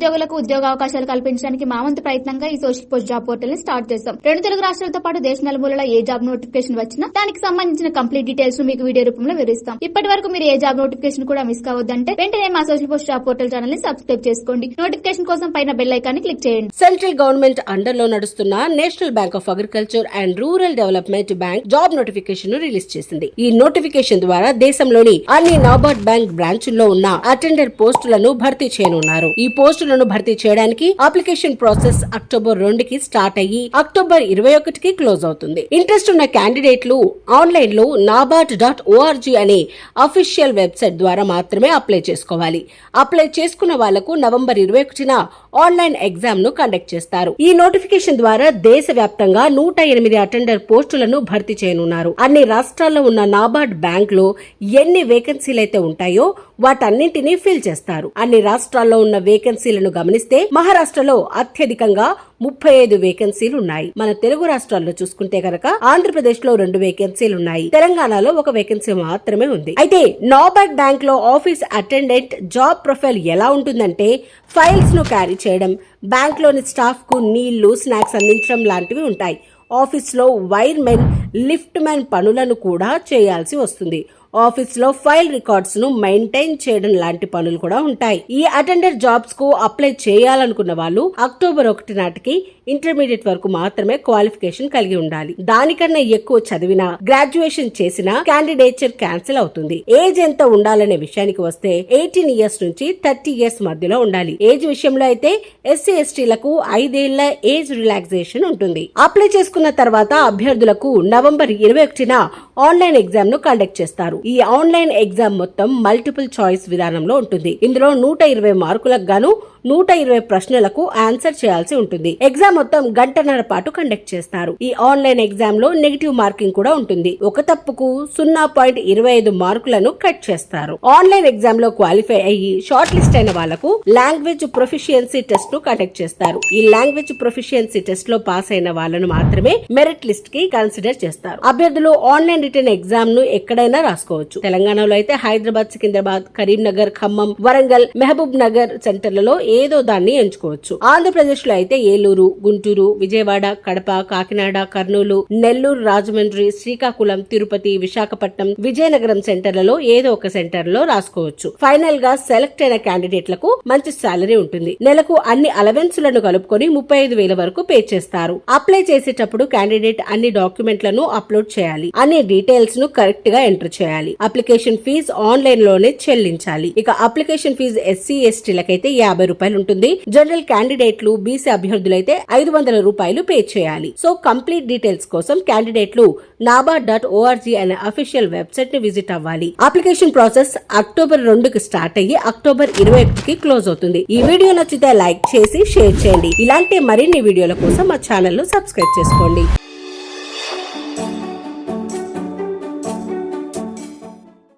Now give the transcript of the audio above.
నిరుద్యోగులకు ఉద్యోగ అవకాశాలు కల్పించడానికి మా వంతు ప్రయత్నంగా ఈ సోషల్ పోస్ట్ జాబ్ పోర్టల్ ని స్టార్ట్ చేస్తాం. 2 తెలుగు రాష్ట్రాలతో పాటు దేశ నలుమూలల ఏ జాబ్ నోటిఫికేషన్ వచ్చినా దానికి సంబంధించిన కంప్లీట్ డీటెయిల్స్ మీకు వీడియో రూపంలో వివరిస్తాం. ఇప్పటి వరకు మీరు ఏ జాబ్ నోటిఫికేషన్ కూడా మిస్ కావద్దంటే వెంటనే మా social post job portal channel ని సబ్స్క్రైబ్ చేసుకోండి. నోటిఫికేషన్ కోసం పైన బెల్ ఐకాన్ ని క్లిక్ చేయండి. సెంట్రల్ గవర్నమెంట్ అండర్ లో నడుస్తున్న national bank of agriculture and rural development bank job notification ను రిలీజ్ చేసింది. ఈ నోటిఫికేషన్ ద్వారా దేశంలోని అన్ని నాబార్డ్ బ్యాంక్ బ్రాంచుల్లో ఉన్న అటెండర్ పోస్టులను భర్తీ చేయనున్నారు. ఈ పోస్టులను భర్తీ చేయడానికి అప్లికేషన్ ప్రాసెస్ అక్టోబర్ 2కి స్టార్ట్ అయ్యి అక్టోబర్ 21కి క్లోజ్ అవుతుంది. ఇంట్రెస్ట్ ఉన్న క్యాండిడేట్లు ఆన్లైన్ లో nabard.org అనే అఫీషియల్ వెబ్సైట్ ద్వారా మాత్రమే అప్లై చేసుకోవాలి. అప్లై చేసుకున్న వాళ్లకు నవంబర్ 21న ఆన్లైన్ ఎగ్జామ్ ను కండక్ట్ చేస్తారు. ఈ నోటిఫికేషన్ ద్వారా దేశవ్యాప్తంగా 108 అటెండర్ పోస్టులను భర్తీ చేయనున్నారు. అన్ని రాష్ట్రాల్లో ఉన్న నాబార్డ్ బ్యాంక్ లో ఎన్ని వేకెన్సీలైతే ఉంటాయో వాటన్నింటినీ ఫిల్ చేస్తారు. అన్ని రాష్ట్రాల్లో ఉన్న వేకెన్సీలను గమనిస్తే మహారాష్ట్రలో అత్యధికంగా 35 వేకెన్సీలు ఉన్నాయి. మన తెలుగు రాష్ట్రాల్లో చూసుకుంటే కనుక ఆంధ్రప్రదేశ్ లో 2 వేకెన్సీలు ఉన్నాయి. తెలంగాణలో 1 వేకెన్సీ మాత్రమే ఉంది. అయితే నాబార్డ్ బ్యాంక్ లో ఆఫీస్ అటెండెంట్ జాబ్ ప్రొఫైల్ ఎలా ఉంటుందంటే ఫైల్స్ ను క్యారీ చేయడం, బ్యాంక్ లోని స్టాఫ్ కు నీళ్లు స్నాక్స్ అందించడం లాంటివి ఉంటాయి. ఆఫీస్ లో వైర్ మెన్, లిఫ్ట్ మ్యాన్ పనులను కూడా చేయాల్సి వస్తుంది. ఆఫీస్ లో ఫైల్ రికార్డ్స్ ను మెయింటైన్ చేయడం లాంటి పనులు కూడా ఉంటాయి. ఈ అటెండర్ జాబ్స్ కు అప్లై చేయాలనుకున్న వాళ్ళు అక్టోబర్ 1 నాటికి ఇంటర్మీడియట్ వరకు మాత్రమే క్వాలిఫికేషన్ కలిగి ఉండాలి. దానికన్నా ఎక్కువ చదివినా, గ్రాడ్యుయేషన్ చేసినా క్యాండిడేచర్ క్యాన్సిల్ అవుతుంది. ఏజ్ ఎంత ఉండాలనే విషయానికి వస్తే 18 ఇయర్స్ నుంచి 30 ఇయర్స్ మధ్యలో ఉండాలి. ఏజ్ విషయంలో అయితే ఎస్సీ ఎస్టీలకు 5 ఏళ్ల ఏజ్ రిలాక్సేషన్ ఉంటుంది. అప్లై చేసుకున్న తర్వాత అభ్యర్థులకు నవంబర్ 21న ఆన్లైన్ ఎగ్జామ్ ను కండక్ట్ చేస్తారు. ఈ ఆన్లైన్ ఎగ్జామ్ మొత్తం మల్టిపుల్ చాయిస్ విధానంలో ఉంటుంది. ఇందులో 120 మార్కులకు గాను 120 ప్రశ్నలకు ఆన్సర్ చేయాల్సి ఉంటుంది. ఎగ్జామ్ మొత్తం గంటన్నర పాటు కండక్ట్ చేస్తారు. ఈ ఆన్లైన్ ఎగ్జామ్ లో నెగిటివ్ మార్కింగ్ కూడా ఉంటుంది. ఒక తప్పుకు 0.25 మార్కులను కట్ చేస్తారు. ఆన్లైన్ ఎగ్జామ్ లో క్వాలిఫై అయ్యి షార్ట్ లిస్ట్ అయిన వాళ్లకు లాంగ్వేజ్ ప్రొఫిషియన్సీ టెస్ట్ ను కండక్ట్ చేస్తారు. ఈ లాంగ్వేజ్ ప్రొఫిషియన్సీ టెస్ట్ లో పాస్ అయిన వాళ్ళను మాత్రమే మెరిట్ లిస్ట్ కి కన్సిడర్ చేస్తారు. అభ్యర్థులు ఆన్లైన్ రిటర్న్ ఎగ్జామ్ ను ఎక్కడైనా రాసుకోవచ్చు. తెలంగాణలో అయితే హైదరాబాద్, సికింద్రాబాద్, కరీంనగర్, ఖమ్మం, వరంగల్, మహబూబ్ నగర్ సెంటర్లలో ఏదో దాన్ని ఎంచుకోవచ్చు. ఆంధ్రప్రదేశ్ లో అయితే ఏలూరు, గుంటూరు, విజయవాడ, కడప, కాకినాడ, కర్నూలు, నెల్లూరు, రాజమండ్రి, శ్రీకాకుళం, తిరుపతి, విశాఖపట్నం, విజయనగరం సెంటర్లలో ఏదో ఒక సెంటర్ లో రాసుకోవచ్చు. ఫైనల్ గా సెలెక్ట్ అయిన క్యాండిడేట్లకు మంచి సాలరీ ఉంటుంది. నెలకు అన్ని అలవెన్సులను కలుపుకొని 35,000 వరకు పే చేస్తారు. అప్లై చేసేటప్పుడు క్యాండిడేట్ అన్ని డాక్యుమెంట్లను అప్లోడ్ చేయాలి. అన్ని డీటెయిల్స్ ను కరెక్ట్ గా ఎంటర్ చేయాలి. అప్లికేషన్ ఫీజు ఆన్లైన్ లోనే చెల్లించాలి. ఇక అప్లికేషన్ ఫీజు ఎస్సీ ఎస్టీలకైతే 50 రూపాయలు ఉంటుంది. జనరల్ క్యాండిడేట్లు, బీసీ అభ్యర్థులైతే 500 రూపాయలు పే చేయాలి. సో కంప్లీట్ డీటెయిల్స్ కోసం క్యాండిడేట్లు nabard.org అనే అఫీషియల్ వెబ్సైట్ ని విజిట్ అవ్వాలి. అప్లికేషన్ ప్రాసెస్ అక్టోబర్ 2కి స్టార్ట్ అయ్యి అక్టోబర్ 21కి క్లోజ్ అవుతుంది. ఈ వీడియో నచ్చితే లైక్ చేసి షేర్ చేయండి. ఇలాంటి మరిన్ని వీడియోల కోసం మా ఛానల్ ను సబ్స్క్రైబ్ చేసుకోండి.